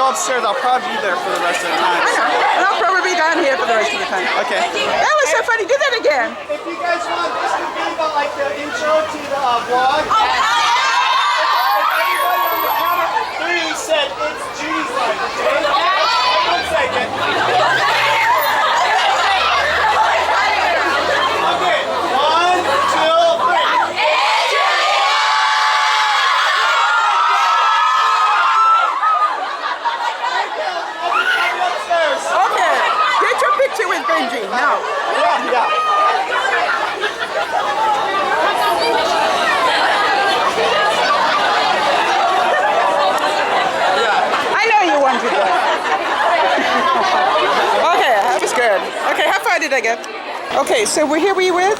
upstairs. I'll probably be there for the rest of the time. I know. And I'll probably be down here for the rest of the time. Okay. That was so funny. Do that again. If you guys want, this could be like the intro to the vlog. Oh, If anybody on the count of 3 said it's Judy's life, okay? 1 second. Okay, 1, 2, 3. Okay. Get your picture with Benji. Now. Yeah. I know you wanted that. Okay, that was good. Okay, how far did I get? Okay, so we're here. Were you with?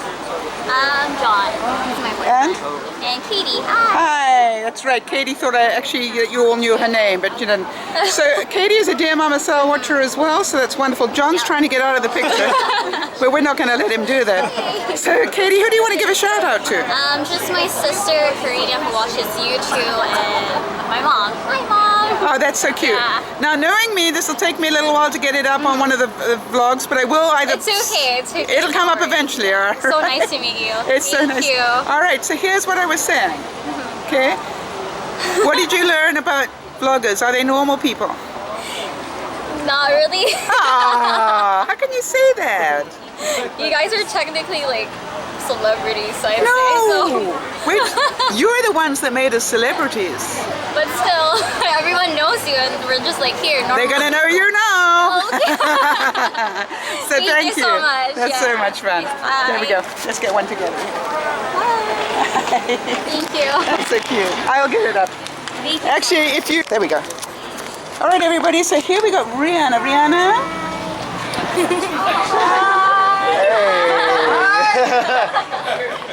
John. He's my boyfriend. And Katie. Hi. Hi, that's right. Katie thought you all knew her name, but you didn't. So Katie is a DearMamaSal watcher as well, so that's wonderful. John's trying to get out of the picture, but we're not going to let him do that. So Katie, who do you want to give a shout out to? Just my sister, Karina, who watches YouTube, and my mom. Hi, Mom. Oh, that's so cute. Yeah. Now, knowing me, this will take me a little while to get it up on one of the vlogs, but I will either... It's okay. It's okay. It'll come up eventually, all right? So nice to meet you. It's so nice. Thank you. All right, so here's what I was saying, okay? What did you learn about vloggers? Are they normal people? Not really. Ah, how can you say that? You guys are technically like celebrities, so I'd say No, so. you're the ones that made us celebrities. But still, everyone knows you, and we're just like here. Normal. They're gonna know you now. So Thank you so much. That's so much fun. Bye. There we go. Let's get one together. Thank you. That's so cute. I'll get it up. Thank you. Actually, if you... There we go. All right, everybody. So here we got Rihanna. Rihanna?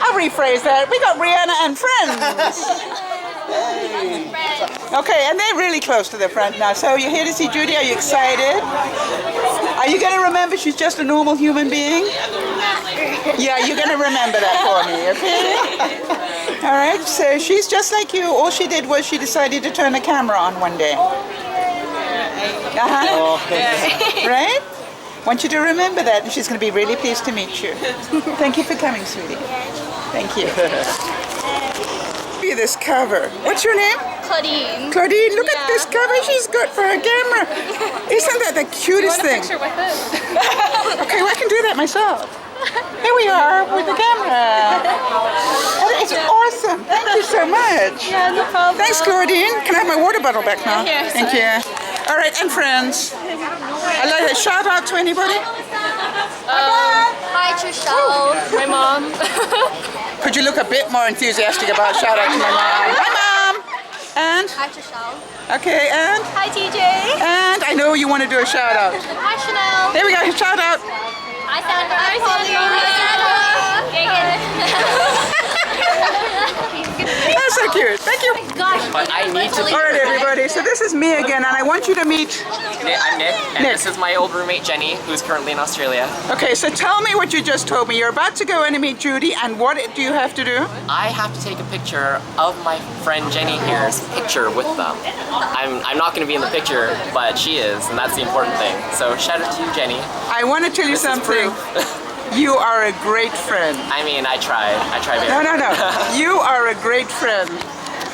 I'll rephrase that. We got Rihanna and friends. Okay, and they're really close to their friend now. So you're here to see Judy. Are you excited? Are you going to remember she's just a normal human being? Yeah, you're going to remember that for me, okay? All right, so she's just like you. All she did was she decided to turn the camera on one day. Right? I want you to remember that, and she's going to be really pleased to meet you. Thank you for coming, sweetie. Thank you. Look at this cover. What's your name? Claudine. Claudine, look at this cover she's got for her camera. Isn't that the cutest thing? Picture with it. Okay, well, I can do that myself. Here we are with the camera. It's awesome. Thank you so much. Yeah, no problem. Thanks, Claudine. Can I have my water bottle back now? Yeah, Thank you. All right, and friends. I'd like to shout out to anybody. Hi, Trishelle. My mom. Could you look a bit more enthusiastic about shout out to my mom? Hi, Mom. And? Hi, Trishelle. Okay, and? Hi, TJ. And I know you want to do a shout out. Hi, Chanel. There we go, shout out. Hi, Sandra. Hi, Sandra. That's so cute. Thank you. Gosh. But I need to. All right, everybody. So this is me again, and I want you to meet. I'm Nick, and Nick. this is my old roommate Jenny, who's currently in Australia. Okay, so tell me what you just told me. You're about to go in and meet Judy, and what do you have to do? I have to take a picture of my friend Jenny here's picture with them. I'm not going to be in the picture, but she is, and that's the important thing. So shout out to you, Jenny. I want to tell you This is something. proof. You are a great friend. I mean, I try very No, hard. no, no. You are a great friend.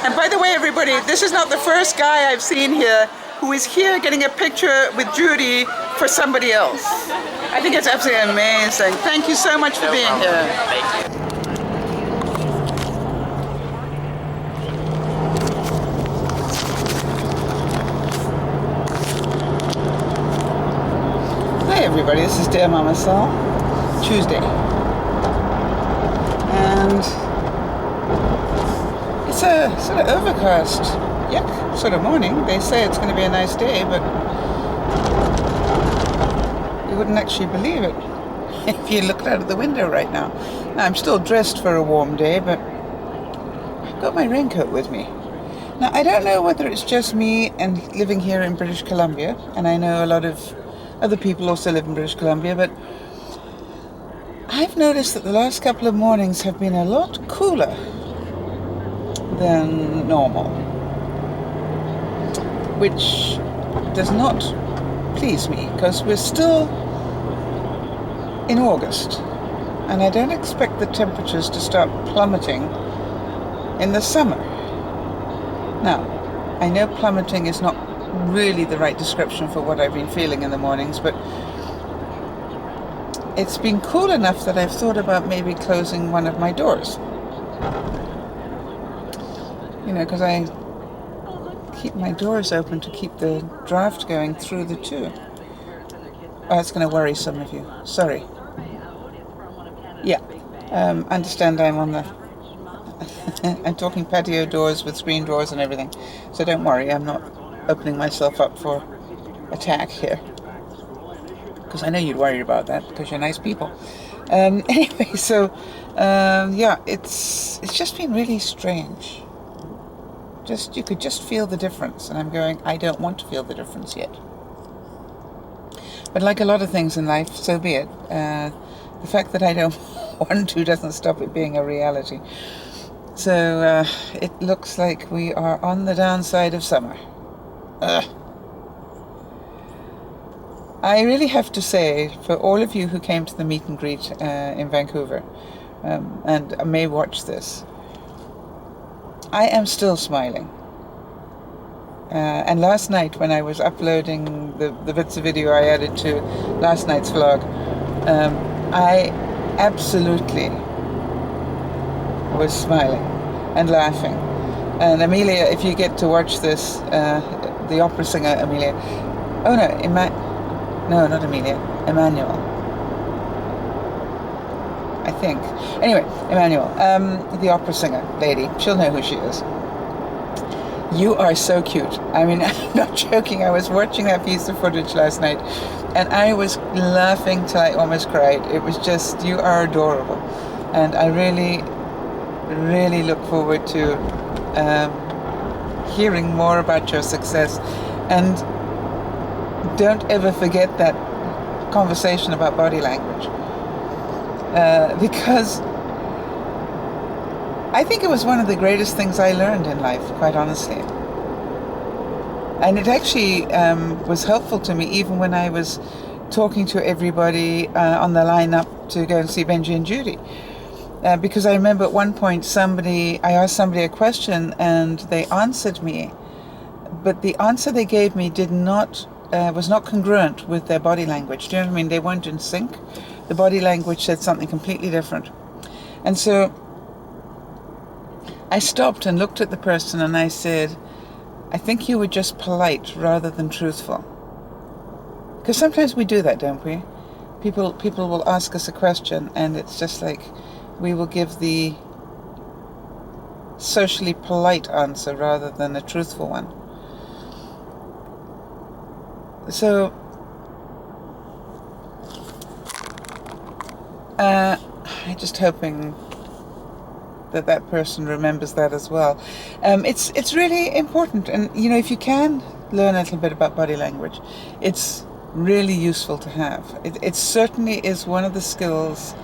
And by the way, everybody, this is not the first guy I've seen here who is here getting a picture with Judy for somebody else. I think it's absolutely amazing. Thank you so much for No being problem. here. Thank you. Hi everybody, this is DearMamaSal, Tuesday. And it's a sort of overcast, yuck, sort of morning. They say it's going to be a nice day, but you wouldn't actually believe it if you looked out of the window right now. Now I'm still dressed for a warm day, but I've got my raincoat with me. Now I don't know whether it's just me and living here in British Columbia, and I know a lot of other people also live in British Columbia, but I've noticed that the last couple of mornings have been a lot cooler than normal, which does not please me, because we're still in August, and I don't expect the temperatures to start plummeting in the summer. Now, I know plummeting is not really the right description for what I've been feeling in the mornings, but it's been cool enough that I've thought about maybe closing one of my doors. You know, because I keep my doors open to keep the draft going through the two. Oh, it's going to worry some of you. Sorry. Yeah. Understand I'm on the... I'm talking patio doors with screen doors and everything. So don't worry, I'm not opening myself up for attack here. Because I know you'd worry about that, because you're nice people. Anyway, so, yeah, it's just been really strange. You could just feel the difference, and I'm going, I don't want to feel the difference yet. But like a lot of things in life, so be it. The fact that I don't want to doesn't stop it being a reality. So it looks like we are on the downside of summer. I really have to say, for all of you who came to the meet and greet in Vancouver, and may watch this, I am still smiling. And last night, when I was uploading the bits of video I added to last night's vlog, I absolutely was smiling and laughing. And Amelia, if you get to watch this, the opera singer Amelia, oh no, no, not Amelia, Emmanuel, I think. Anyway, Emmanuel, the opera singer lady, she'll know who she is. You are so cute. I mean, I'm not joking. I was watching that piece of footage last night, and I was laughing till I almost cried. It was just, you are adorable. And I really, really look forward to hearing more about your success. And don't ever forget that conversation about body language. Because I think it was one of the greatest things I learned in life, quite honestly. And it actually was helpful to me even when I was talking to everybody on the lineup to go and see Benji and Judy. Because I remember at one point I asked somebody a question and they answered me, but the answer they gave me was not congruent with their body language. Do you know what I mean? They weren't in sync. The body language said something completely different. And so I stopped and looked at the person and I said, I think you were just polite rather than truthful. Because sometimes we do that, don't we? People will ask us a question and it's just like we will give the socially polite answer rather than a truthful one. So I'm just hoping that person remembers that as well. It's really important, and you know, if you can learn a little bit about body language, it's really useful to have. It certainly is one of the skills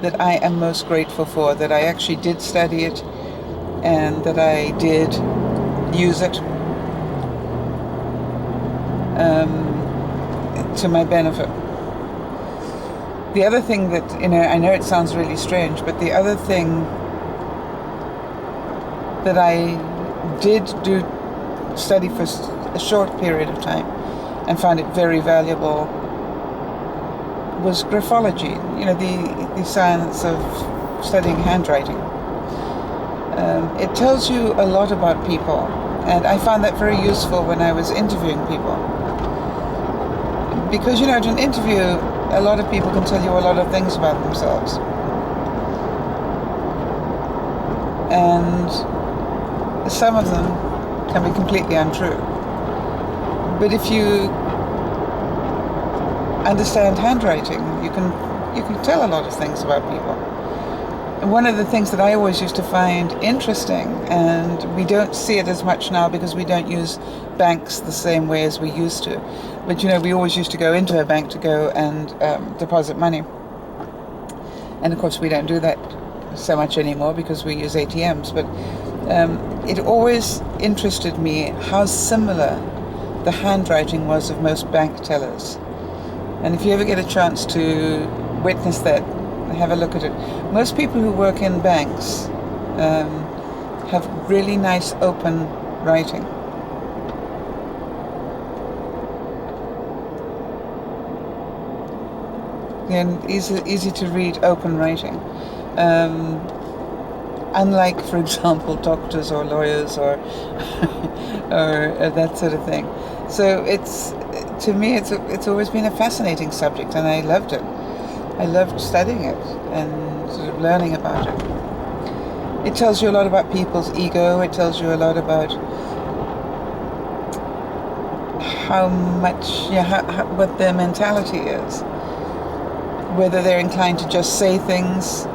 that I am most grateful for, that I actually did study it and that I did use it to my benefit. The other thing that, you know, I know it sounds really strange, but the other thing that I did study for a short period of time and found it very valuable was graphology, you know, the science of studying handwriting. It tells you a lot about people, and I found that very useful when I was interviewing people. Because, you know, at an interview, a lot of people can tell you a lot of things about themselves. And some of them can be completely untrue. But if you understand handwriting, you can tell a lot of things about people. And one of the things that I always used to find interesting, and we don't see it as much now because we don't use banks the same way as we used to, but you know, we always used to go into a bank to go and deposit money. And of course we don't do that so much anymore because we use ATMs, but it always interested me how similar the handwriting was of most bank tellers. And if you ever get a chance to witness that, have a look at it. Most people who work in banks have really nice open writing. And easy to read open writing. Unlike, for example, doctors or lawyers or or that sort of thing. So to me it's always been a fascinating subject, and I loved it. I loved studying it and sort of learning about it. It tells you a lot about people's ego. It tells you a lot about how much, what their mentality is. Whether they're inclined to just say things,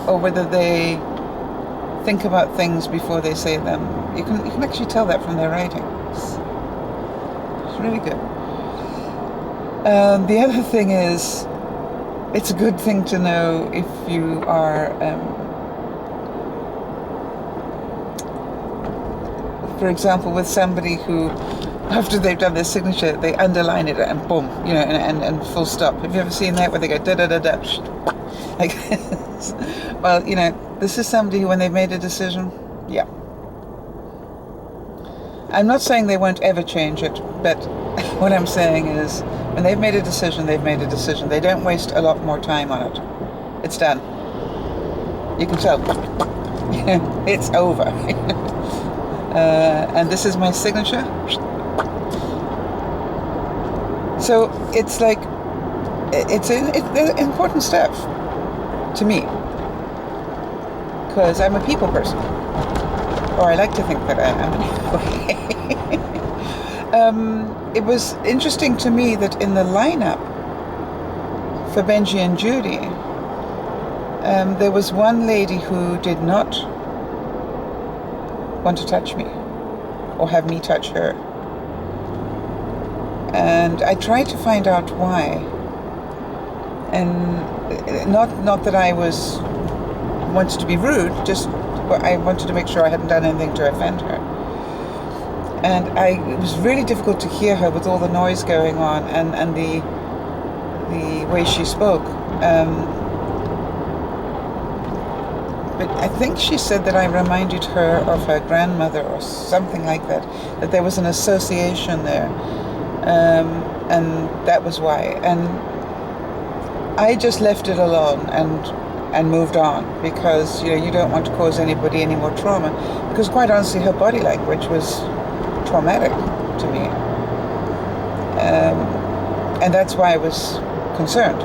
or whether they think about things before they say them. You can actually tell that from their writing. It's really good. The other thing is, it's a good thing to know if you are, for example, with somebody who, after they've done their signature, they underline it and boom, and full stop. Have you ever seen that, where they go da da da da? Like, well, this is somebody who, when they've made a decision, yeah. I'm not saying they won't ever change it, but what I'm saying is, when they've made a decision, they've made a decision. They don't waste a lot more time on it. It's done. You can tell. It's over. And this is my signature. So it's like, it's an important step to me, because I'm a people person, or I like to think that I am anyway. It was interesting to me that in the lineup for Benji and Judy, there was one lady who did not want to touch me or have me touch her. And I tried to find out why. And not that I wanted to be rude, just I wanted to make sure I hadn't done anything to offend her. And it was really difficult to hear her with all the noise going on and the way she spoke. But I think she said that I reminded her of her grandmother or something like that, that there was an association there. And that was why. And I just left it alone and moved on, because you don't want to cause anybody any more trauma, because quite honestly her body language was traumatic to me, and that's why I was concerned.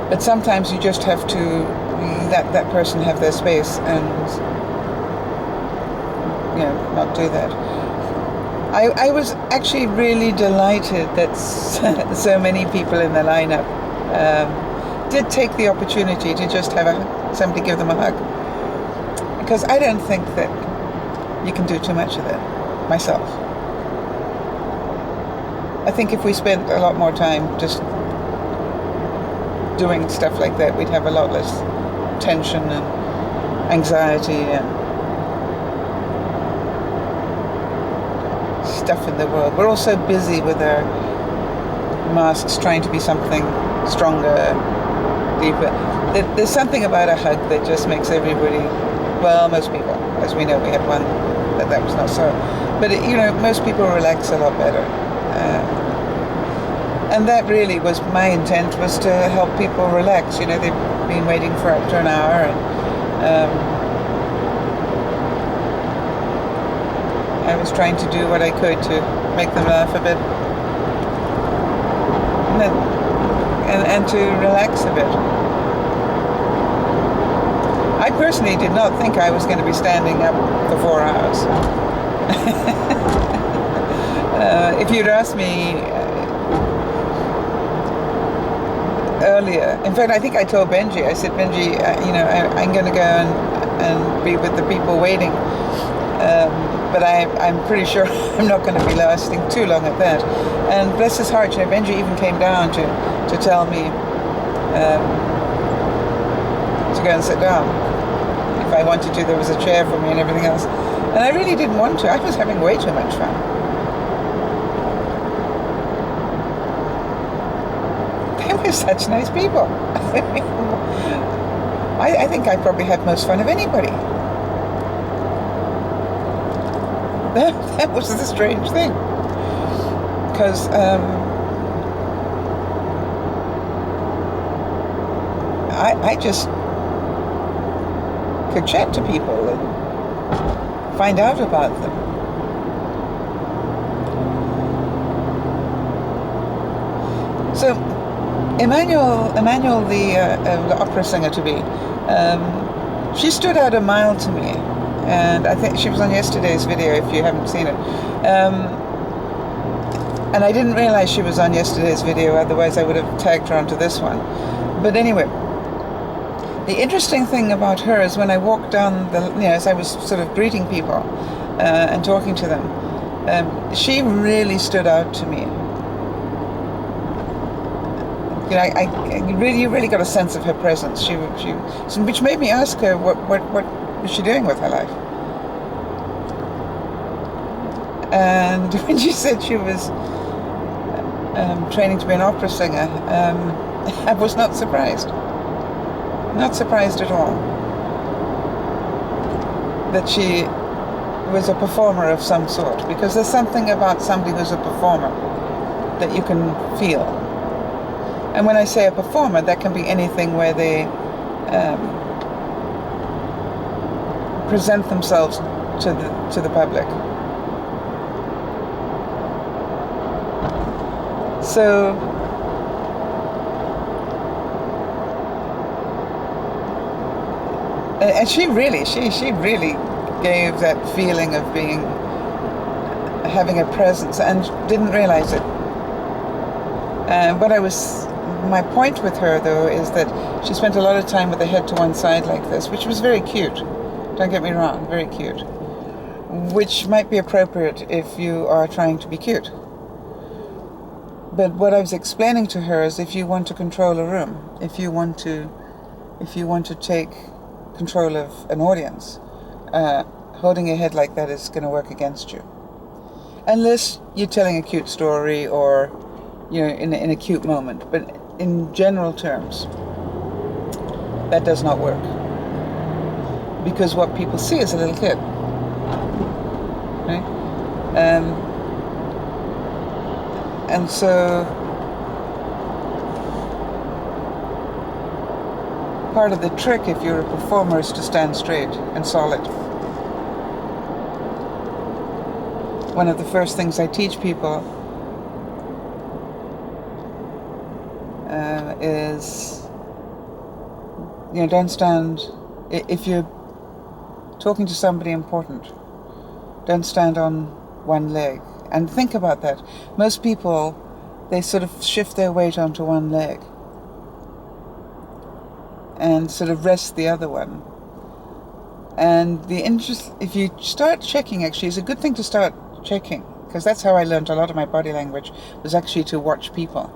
But sometimes you just have to let that person have their space and not do that. I was actually really delighted that so many people in the lineup did take the opportunity to just have somebody give them a hug, because I don't think that you can do too much of that myself. I think if we spent a lot more time just doing stuff like that, we'd have a lot less tension and anxiety and stuff in the world. We're all so busy with our masks trying to be something stronger, deeper. There's something about a hug that just makes everybody, well, most people, as we know, we had one that was not so, but most people relax a lot better. And that really was my intent, was to help people relax. They've been waiting for up to an hour, and I was trying to do what I could to make them laugh a bit, and to relax a bit. I personally did not think I was going to be standing up for 4 hours. If you'd asked me earlier, in fact, I think I told Benji, I said, Benji, I'm going to go and be with the people waiting, but I'm pretty sure I'm not going to be lasting too long at that. And bless his heart, Benji even came down to tell me to go and sit down if I wanted to. There was a chair for me and everything else. And I really didn't want to. I was having way too much fun. They were such nice people. I think I probably had most fun of anybody. That was the strange thing. Because I just could chat to people and find out about them. So Emmanuel, the opera singer to be, she stood out a mile to me, and I think she was on yesterday's video. If you haven't seen it, and I didn't realize she was on yesterday's video. Otherwise, I would have tagged her onto this one. But anyway. The interesting thing about her is when I walked down as I was sort of greeting people and talking to them, she really stood out to me. You really got a sense of her presence. Which made me ask her what was she doing with her life. And when she said she was training to be an opera singer, I was not surprised. Not surprised at all that she was a performer of some sort, because there's something about somebody who's a performer that you can feel. And when I say a performer, that can be anything where they present themselves to the public. So and she really gave that feeling of having a presence, and didn't realize it. My point with her though is that she spent a lot of time with the head to one side like this, which was very cute. Don't get me wrong, very cute. Which might be appropriate if you are trying to be cute. But what I was explaining to her is, if you want to control a room, if you want to take control of an audience, holding your head like that is going to work against you, unless you're telling a cute story or in a cute moment. But in general terms, that does not work, because what people see is a little kid, right? And so part of the trick, if you're a performer, is to stand straight and solid. One of the first things I teach people is, don't stand, if you're talking to somebody important, don't stand on one leg. And think about that. Most people, they sort of shift their weight onto one leg and sort of rest the other one. And if you start checking, actually, it's a good thing to start checking, because that's how I learned a lot of my body language, was actually to watch people.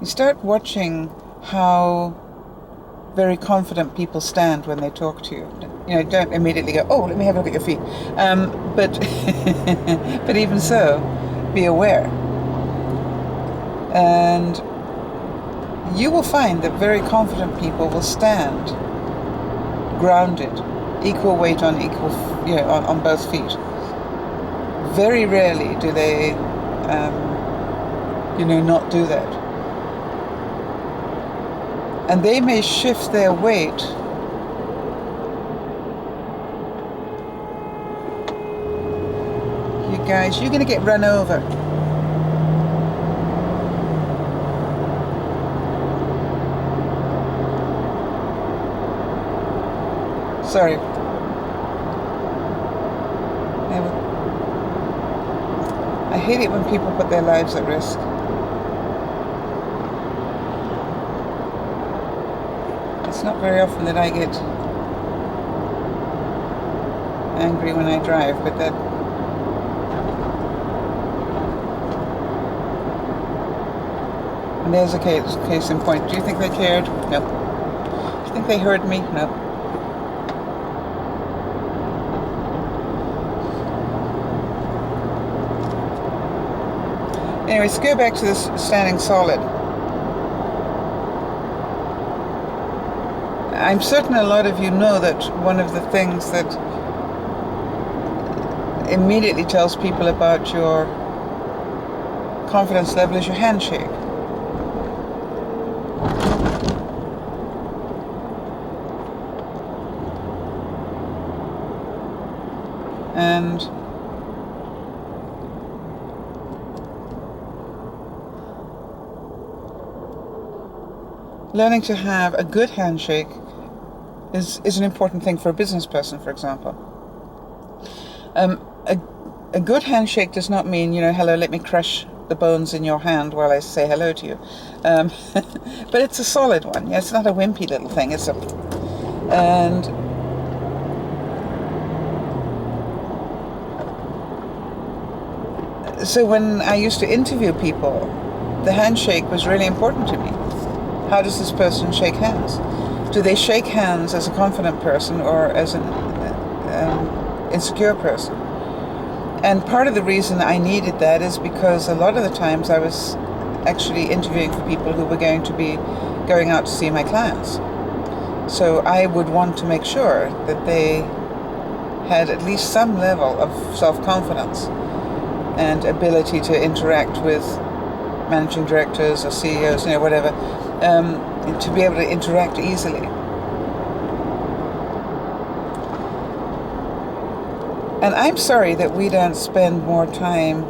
You start watching how very confident people stand when they talk to you. Don't immediately go, oh, let me have a look at your feet. But even so, be aware. And you will find that very confident people will stand grounded, equal weight on on both feet. Very rarely do they, not do that. And they may shift their weight you guys, you're going to get run over. Sorry. I hate it when people put their lives at risk. It's not very often that I get angry when I drive, but that and there's a case in point. Do you think they cared? No. Do you think they heard me? No. Anyway, let's go back to this standing solid. I'm certain a lot of you know that one of the things that immediately tells people about your confidence level is your handshake. And learning to have a good handshake is an important thing for a business person, for example. A good handshake does not mean, hello, let me crush the bones in your hand while I say hello to you. But it's a solid one. Yeah, it's not a wimpy little thing. And so when I used to interview people, the handshake was really important to me. How does this person shake hands? Do they shake hands as a confident person or as an insecure person? And part of the reason I needed that is because a lot of the times I was actually interviewing for people who were going to be going out to see my clients. So I would want to make sure that they had at least some level of self-confidence and ability to interact with managing directors or CEOs, whatever, to be able to interact easily. And I'm sorry that we don't spend more time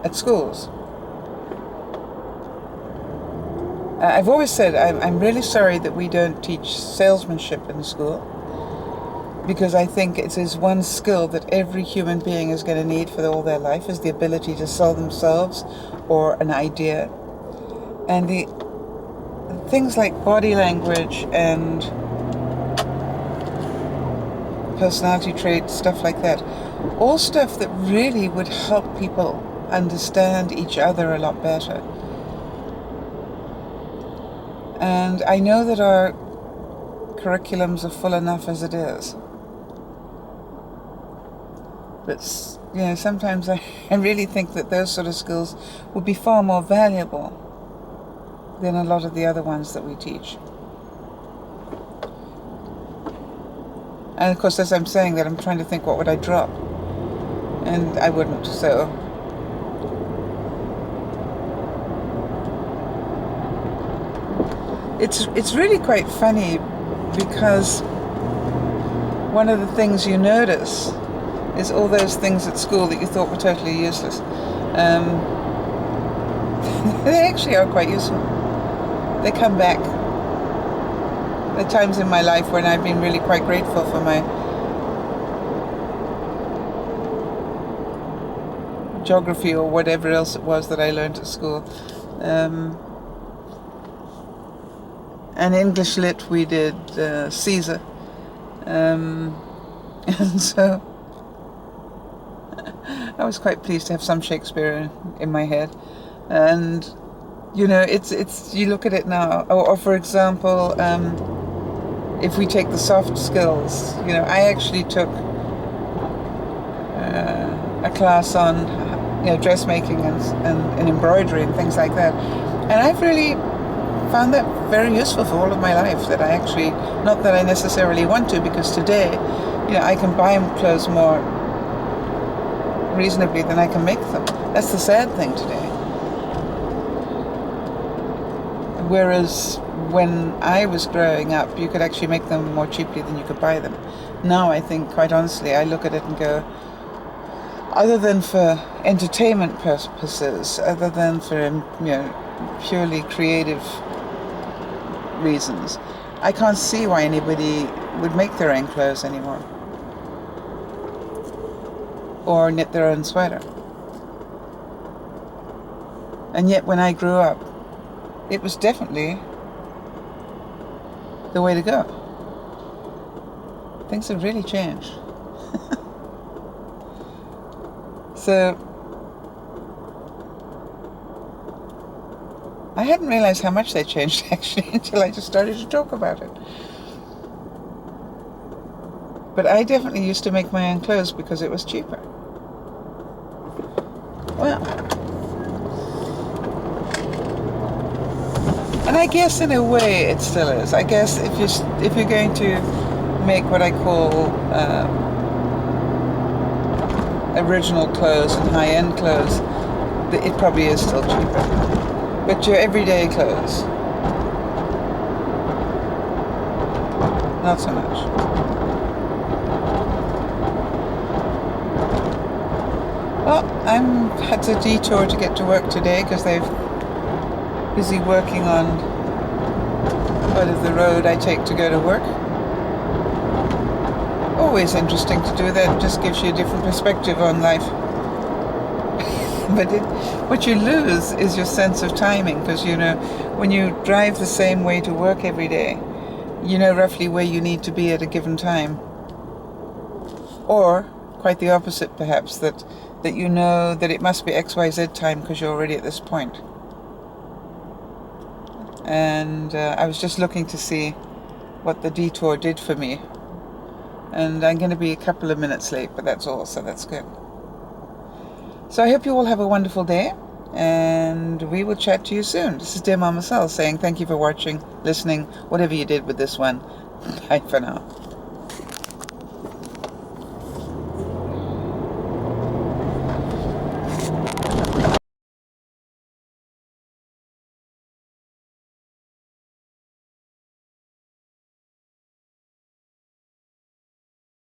at schools. I've always said I'm really sorry that we don't teach salesmanship in school, because I think it is one skill that every human being is going to need for all their life, is the ability to sell themselves or an idea. And the things like body language and personality traits, stuff like that, all stuff that really would help people understand each other a lot better. And I know that our curriculums are full enough as it is. But sometimes I really think that those sort of skills would be far more valuable than a lot of the other ones that we teach. And of course, as I'm saying that, I'm trying to think, what would I drop? And I wouldn't, so. It's really quite funny, because one of the things you notice is all those things at school that you thought were totally useless. They actually are quite useful. They come back. There are times in my life when I've been really quite grateful for my geography or whatever else it was that I learned at school. And English Lit, we did Caesar. And so I was quite pleased to have some Shakespeare in my head. And, it's you look at it now, or for example, if we take the soft skills, I actually took a class on, dressmaking and embroidery and things like that. And I've really found that very useful for all of my life, that I actually, not that I necessarily want to, because today, I can buy clothes more reasonably than I can make them. That's the sad thing today. Whereas when I was growing up, you could actually make them more cheaply than you could buy them. Now I think, quite honestly, I look at it and go, other than for entertainment purposes, other than for purely creative reasons, I can't see why anybody would make their own clothes anymore, or knit their own sweater. And yet when I grew up, it was definitely the way to go. Things have really changed. So I hadn't realized how much they changed actually until I just started to talk about it. But I definitely used to make my own clothes because it was cheaper. Well, and I guess in a way it still is. I guess if you're going to make what I call original clothes and high-end clothes, it probably is still cheaper. But your everyday clothes, not so much. Well, I'm had a detour to get to work today because they've busy working on part of the road I take to go to work. Always interesting to do that. It just gives you a different perspective on life. But what you lose is your sense of timing, because you know when you drive the same way to work every day, you know roughly where you need to be at a given time. Or quite the opposite, perhaps, that you know that it must be XYZ time because you're already at this point. And I was just looking to see what the detour did for me. And I'm going to be a couple of minutes late, but that's all, so that's good. So I hope you all have a wonderful day, and we will chat to you soon. This is DearMamaSal saying thank you for watching, listening, whatever you did with this one. Bye for now.